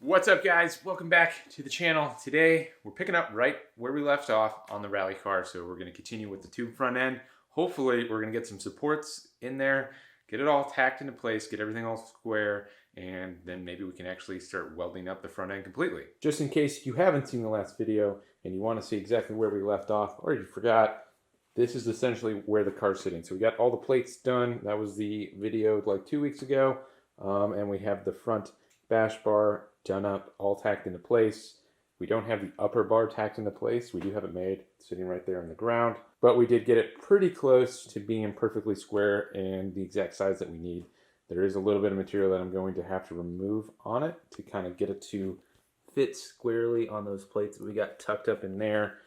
What's up, guys? Welcome back to the channel. Today we're picking up right where we left off on the rally car. So we're going to continue with the tube front end. Hopefully we're going to get some supports in there, get it all tacked into place, get everything all square, and then maybe we can actually start welding up the front end completely. Just in case you haven't seen the last video and you want to see exactly where we left off or you forgot, this is essentially where the car's sitting. So we got all the plates done. That was the video like 2 weeks ago. And we have the front bash bar done up, all tacked into place. We don't have the upper bar tacked into place. We do have it made, sitting right there on the ground. But we did get it pretty close to being perfectly square and the exact size that we need. There is a little bit of material that I'm going to have to remove on it to kind of get it to fit squarely on those plates that we got tucked up in there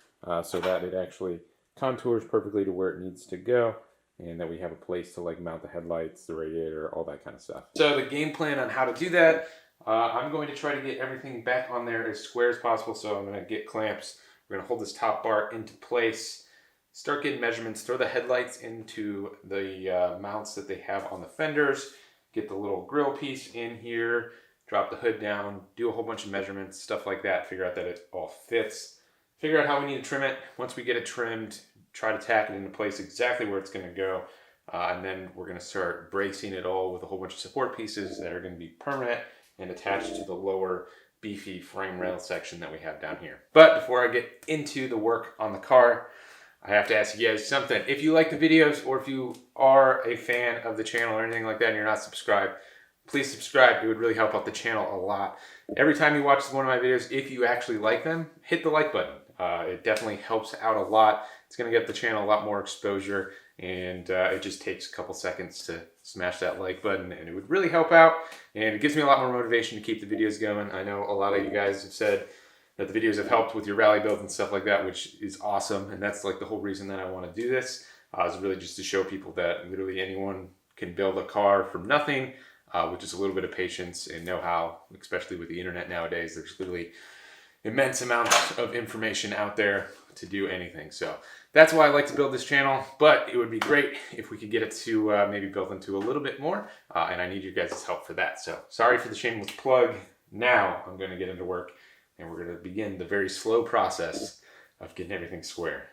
so that it actually contours perfectly to where it needs to go, and that we have a place to like mount the headlights, the radiator, all that kind of stuff. So the game plan on how to do that, I'm going to try to get everything back on there as square as possible. So I'm going to get clamps. We're going to hold this top bar into place, start getting measurements, throw the headlights into the mounts that they have on the fenders, get the little grill piece in here, drop the hood down, do a whole bunch of measurements, stuff like that, figure out that it all fits, figure out how we need to trim it. Once we get it trimmed, try to tack it into place exactly where it's going to go. And then we're going to start bracing it all with a whole bunch of support pieces that are going to be permanent and attached to the lower beefy frame rail section that we have down here. But before I get into the work on the car, I have to ask you guys something. If you like the videos, or if you are a fan of the channel or anything like that and you're not subscribed, please subscribe. It would really help out the channel a lot. Every time you watch one of my videos, if you actually like them, hit the like button. It definitely helps out a lot. It's going to get the channel a lot more exposure, and it just takes a couple seconds to smash that like button, and it would really help out, and it gives me a lot more motivation to keep the videos going. I know a lot of you guys have said that the videos have helped with your rally builds and stuff like that, which is awesome, and that's like the whole reason that I want to do this, is really just to show people that literally anyone can build a car from nothing, with just a little bit of patience and know-how, especially with the internet nowadays. There's literally immense amounts of information out there to do anything. So that's why I like to build this channel, but it would be great if we could get it to maybe build into a little bit more, and I need you guys' help for that. So sorry for the shameless plug. Now I'm going to get into work, and we're going to begin the very slow process of getting everything square.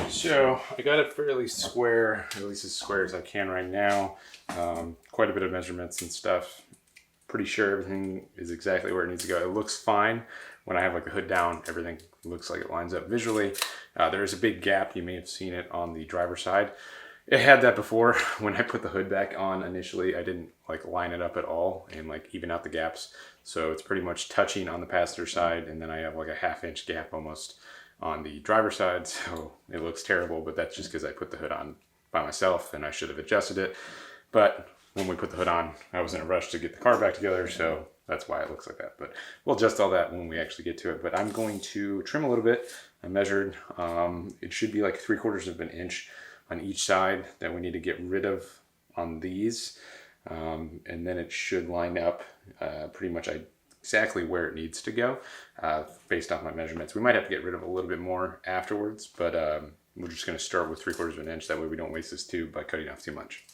So I got it fairly square, at least as square as I can right now. Quite a bit of measurements and stuff. Pretty sure everything is exactly where it needs to go. It looks fine. When I have like the hood down, everything looks like it lines up visually. There is a big gap. You may have seen it on the driver's side. It had that before. When I put the hood back on initially, I didn't like line it up at all and like even out the gaps. So it's pretty much touching on the passenger side, and then I have like a 1/2 inch gap almost on the driver's side, so it looks terrible, but that's just because I put the hood on by myself and I should have adjusted it. But when we put the hood on, I was in a rush to get the car back together, so that's why it looks like that. But we'll adjust all that when we actually get to it. But I'm going to trim a little bit. I measured, it should be like 3/4 of an inch on each side that we need to get rid of on these. And then it should line up pretty much exactly where it needs to go based off my measurements. We might have to get rid of a little bit more afterwards, but we're just going to start with 3/4 of an inch. That way we don't waste this tube by cutting off too much.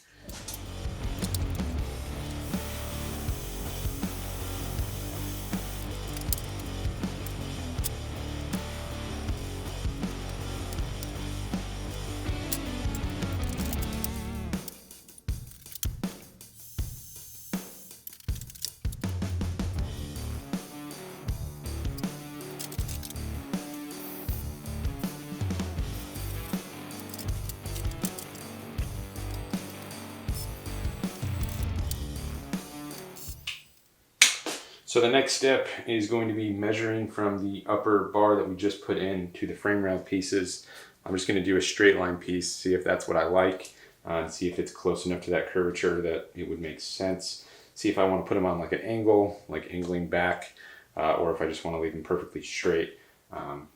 So the next step is going to be measuring from the upper bar that we just put in to the frame rail pieces. I'm just going to do a straight line piece, see if that's what I like, and see if it's close enough to that curvature that it would make sense. See if I want to put them on like an angle, like angling back, or if I just want to leave them perfectly straight.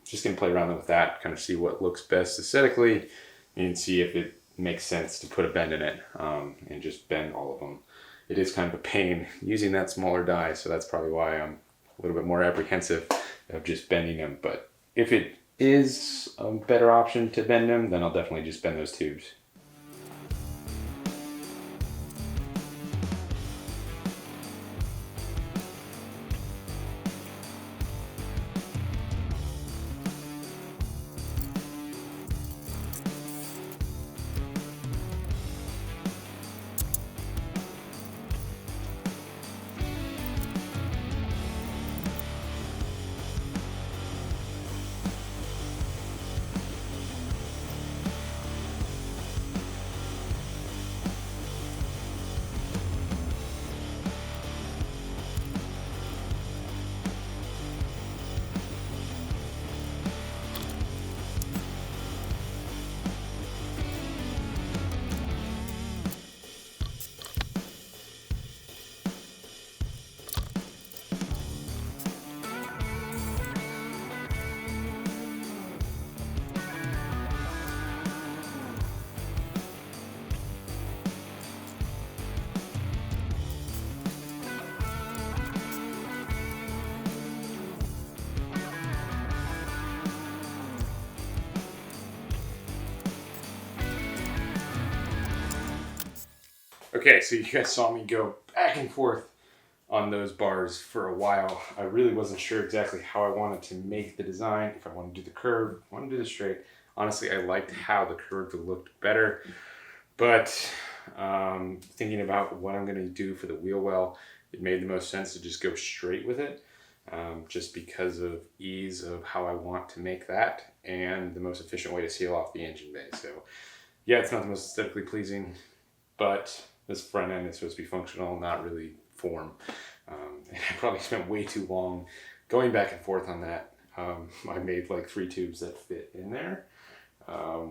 Just going to play around with that, kind of see what looks best aesthetically, and see if it makes sense to put a bend in it, and just bend all of them. It is kind of a pain using that smaller die, so that's probably why I'm a little bit more apprehensive of just bending them. But if it is a better option to bend them, then I'll definitely just bend those tubes. Okay, so you guys saw me go back and forth on those bars for a while. I really wasn't sure exactly how I wanted to make the design, if I wanted to do the curve, if I wanted to do the straight. Honestly, I liked how the curve looked better, but thinking about what I'm going to do for the wheel well, it made the most sense to just go straight with it, just because of ease of how I want to make that and the most efficient way to seal off the engine bay. So yeah, it's not the most aesthetically pleasing, but this front end is supposed to be functional, not really form. And I probably spent way too long going back and forth on that. I made like 3 tubes that fit in there,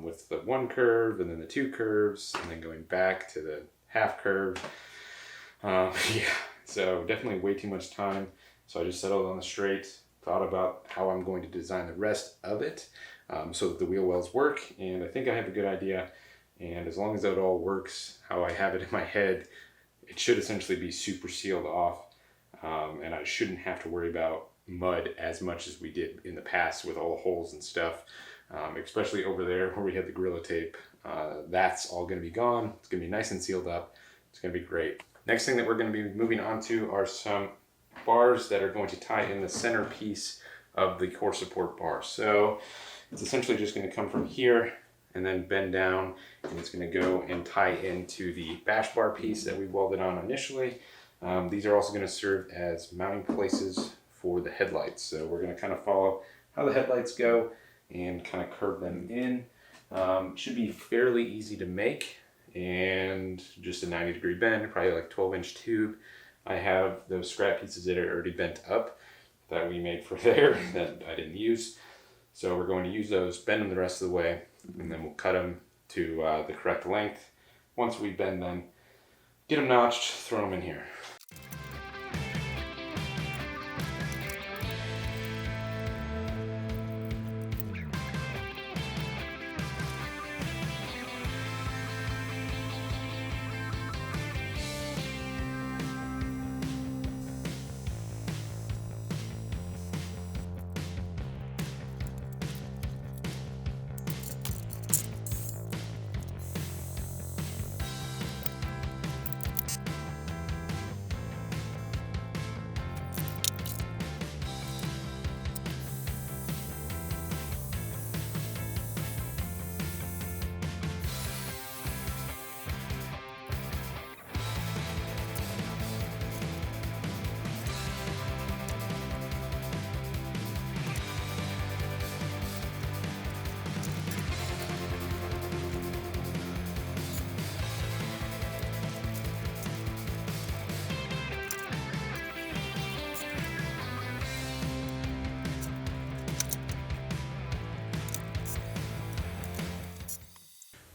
with the 1 curve and then the 2 curves and then going back to the half curve. Yeah, so definitely way too much time. So I just settled on the straight, thought about how I'm going to design the rest of it, so that the wheel wells work, and I think I have a good idea. And as long as that all works how I have it in my head, it should essentially be super sealed off, and I shouldn't have to worry about mud as much as we did in the past with all the holes and stuff, especially over there where we had the Gorilla Tape. That's all going to be gone. It's going to be nice and sealed up. It's going to be great. Next thing that we're going to be moving on to are some bars that are going to tie in the center piece of the core support bar. So it's essentially just going to come from here and then bend down, and it's going to go and tie into the bash bar piece that we welded on initially. These are also going to serve as mounting places for the headlights. So we're going to kind of follow how the headlights go and kind of curve them in. Should be fairly easy to make, and just a 90-degree bend, probably like 12-inch tube. I have those scrap pieces that are already bent up that we made for there that I didn't use. So we're going to use those, bend them the rest of the way, and then we'll cut them to the correct length. Once we bend them, get them notched, throw them in here.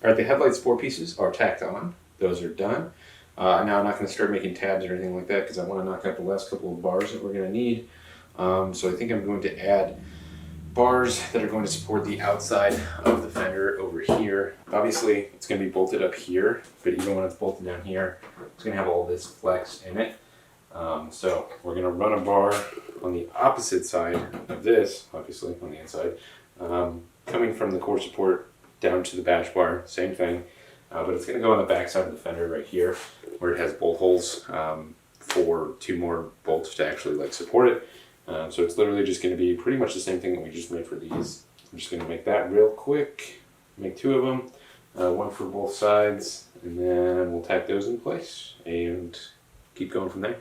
All right, the headlights 4 pieces are tacked on. Those are done. Now I'm not going to start making tabs or anything like that because I want to knock out the last couple of bars that we're going to need. So I think I'm going to add bars that are going to support the outside of the fender over here. Obviously, it's going to be bolted up here, but even when it's bolted down here, it's going to have all this flex in it. So we're going to run a bar on the opposite side of this, obviously on the inside, coming from the core support down to the bash bar, same thing. But it's going to go on the back side of the fender right here, where it has bolt holes for 2 more bolts to actually like support it. So it's literally just going to be pretty much the same thing that we just made for these. I'm just going to make that real quick, make 2 of them, 1 for both sides, and then we'll tack those in place and keep going from there.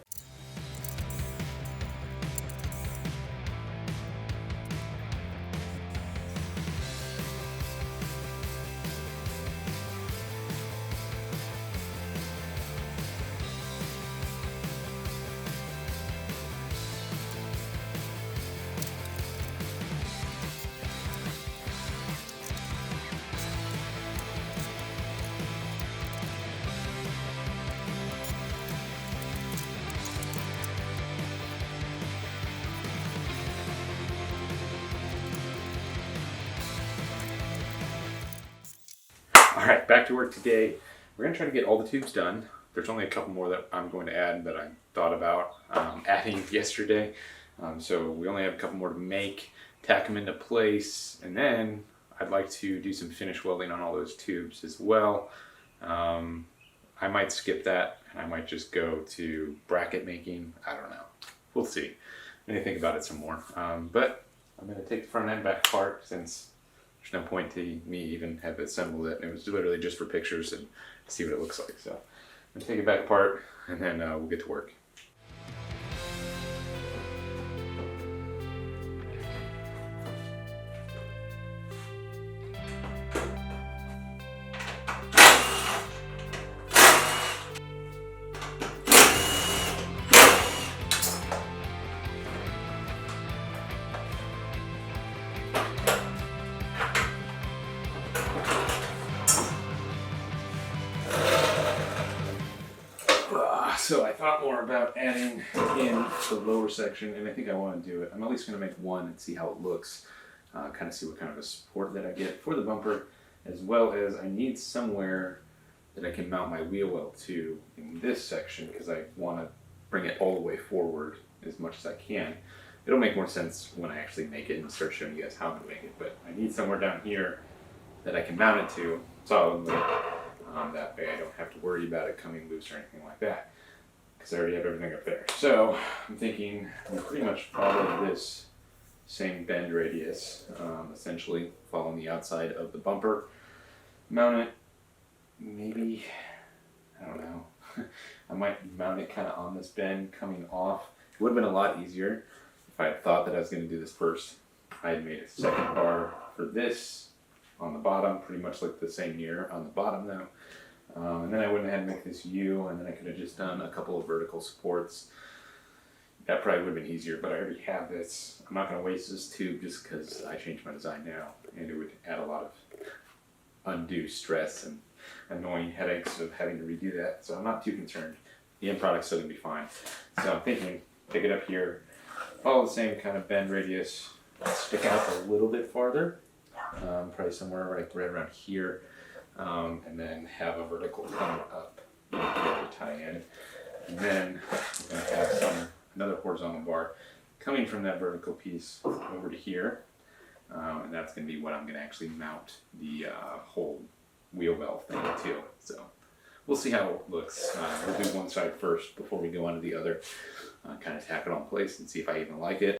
All right, back to work today. We're gonna try to get all the tubes done. There's only a couple more that I'm going to add that I thought about adding yesterday. So we only have a couple more to make, tack them into place, and then I'd like to do some finish welding on all those tubes as well. I might skip that, and I might just go to bracket making. I don't know. We'll see. I'm gonna think about it some more. But I'm gonna take the front end back apart since there's no point to me even have assembled it. It was literally just for pictures and see what it looks like. So I'm gonna take it back apart and then we'll get to work. So I thought more about adding in the lower section, and I think I want to do it. I'm at least going to make one and see how it looks, kind of see what kind of a support that I get for the bumper, as well as I need somewhere that I can mount my wheel well to in this section because I want to bring it all the way forward as much as I can. It'll make more sense when I actually make it and start showing you guys how I'm going to make it, but I need somewhere down here that I can mount it to solidly. That way I don't have to worry about it coming loose or anything like that, because I already have everything up there. So I'm thinking we pretty much follow this same bend radius, essentially following the outside of the bumper. Mount it, maybe, I don't know, I might mount it kind of on this bend coming off. It would have been a lot easier if I had thought that I was going to do this first. I had made a second bar for this on the bottom, pretty much like the same year on the bottom though. And then I wouldn't have had to make this U, and then I could have just done a couple of vertical supports. That probably would have been easier, but I already have this. I'm not going to waste this tube just because I changed my design now, and it would add a lot of undue stress and annoying headaches of having to redo that. So I'm not too concerned. The end product's still going to be fine. So I'm thinking, pick it up here, follow the same kind of bend radius, stick out a little bit farther, probably somewhere right around here. And then have a vertical coming up to tie in. And then we're going to have another horizontal bar coming from that vertical piece over to here. And that's going to be what I'm going to actually mount the whole wheel well thing to. So we'll see how it looks. We'll do one side first before we go on to the other. Kind of tack it on place and see if I even like it.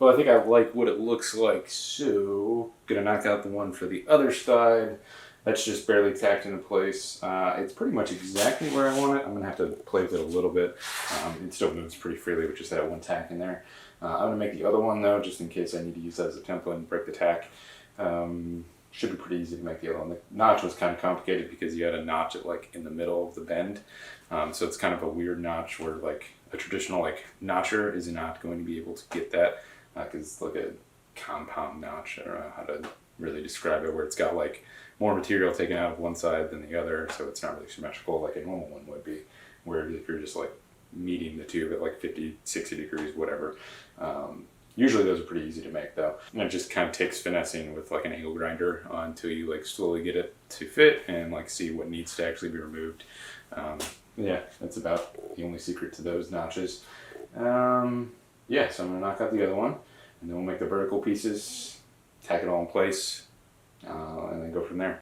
Well, I think I like what it looks like, so gonna knock out the one for the other side. That's just barely tacked into place. It's pretty much exactly where I want it. I'm gonna have to play with it a little bit. It still moves pretty freely with just that one tack in there. I'm gonna make the other one though, just in case I need to use that as a template and break the tack. Should be pretty easy to make the other one. The notch was kind of complicated because you had a notch at like in the middle of the bend. So it's kind of a weird notch where like a traditional like notcher is not going to be able to get that because it's like a compound notch. I don't know how to really describe it, where it's got like more material taken out of one side than the other, so it's not really symmetrical like a normal one would be, where if you're just like meeting the tube at like 50, 60 degrees, whatever. Usually those are pretty easy to make though. And it just kind of takes finessing with like an angle grinder until you like slowly get it to fit and like see what needs to actually be removed. Yeah, that's about the only secret to those notches. Yeah, so I'm gonna knock out the other one and then we'll make the vertical pieces, tack it all in place, and then go from there.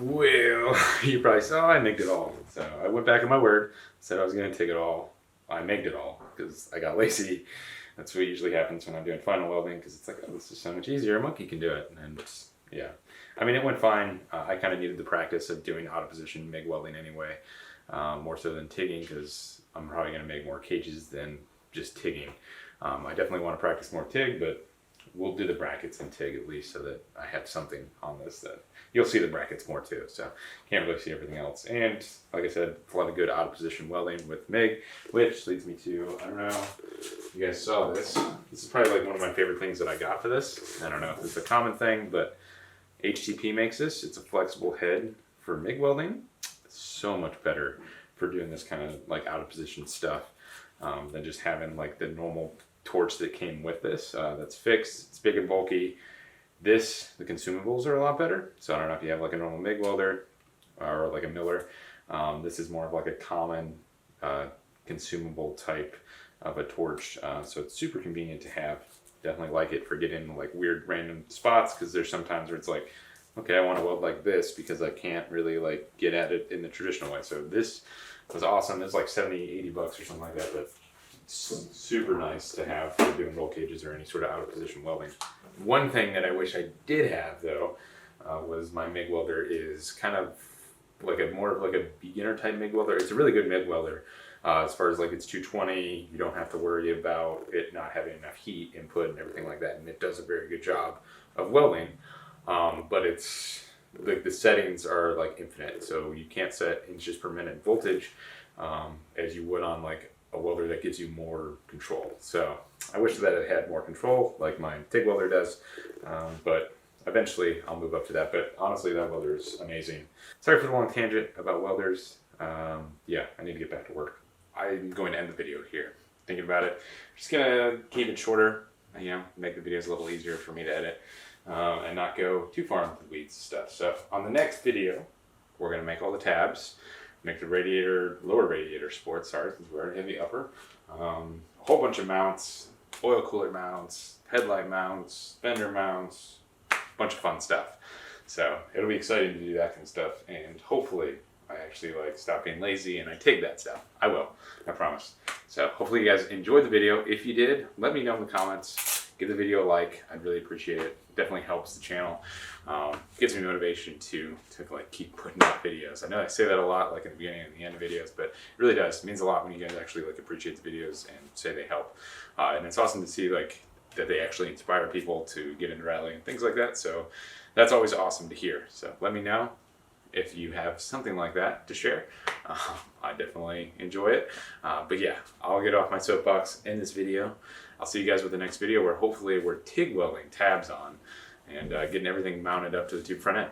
Well, you probably saw I made it all. So I went back on my word, said I was going to take it all. I made it all because I got lazy. That's what usually happens when I'm doing final welding, because it's like, oh, this is so much easier. A monkey can do it. And yeah, I mean, it went fine. I kind of needed the practice of doing out of position MIG welding anyway, more so than TIGging, because I'm probably going to make more cages than just TIGging. I definitely want to practice more TIG, but we'll do the brackets in TIG at least so that I have something on this that you'll see the brackets more too, so can't really see everything else. And like I said, a lot of good out of position welding with MIG, which leads me to, I don't know if you guys saw this. This is probably like one of my favorite things that I got for this. I don't know if it's a common thing, but HTP makes this. It's a flexible head for MIG welding. It's so much better for doing this kind of like out of position stuff than just having like the normal torch that came with this. That's fixed, it's big and bulky. The consumables are a lot better. So I don't know if you have like a normal MIG welder or like a miller. This is more of like a common consumable type of a torch. So it's super convenient to have. Definitely like it for getting like weird random spots, because there's sometimes where it's like, okay, I want to weld like this because I can't really like get at it in the traditional way. So this was awesome. It's like 70, 80 bucks or something like that, but super nice to have for doing roll cages or any sort of out of position welding. One thing that I wish I did have though was my MIG welder is kind of like more of like a beginner type MIG welder. It's a really good MIG welder as far as like it's 220. You don't have to worry about it not having enough heat input and everything like that, and it does a very good job of welding. But it's like the settings are like infinite, so you can't set inches per minute voltage as you would on like a welder that gives you more control. So I wish that it had more control like my TIG welder does, but eventually I'll move up to that. But honestly, that welder is amazing. Sorry for the long tangent about welders. Yeah, I need to get back to work. I'm going to end the video here. Thinking about it, just gonna keep it shorter, make the videos a little easier for me to edit, and not go too far into the weeds stuff. So on the next video, we're gonna make all the tabs, make the lower radiator sports, since we already have the upper, a whole bunch of mounts, oil cooler mounts, headlight mounts, fender mounts, bunch of fun stuff. So it'll be exciting to do that kind of stuff, and hopefully I actually stop being lazy and I TIG that stuff. I will, I promise. So hopefully you guys enjoyed the video. If you did, let me know in the comments. Give the video a like. I'd really appreciate it. Definitely helps the channel. Gives me motivation to keep putting out videos. I know I say that a lot, in the beginning and the end of videos, but it really does. It means a lot when you guys actually appreciate the videos and say they help. And it's awesome to see that they actually inspire people to get into rallying and things like that. So that's always awesome to hear. So let me know if you have something like that to share. I definitely enjoy it. But yeah, I'll get off my soapbox in this video. I'll see you guys with the next video where hopefully we're TIG welding tabs on and getting everything mounted up to the tube front end.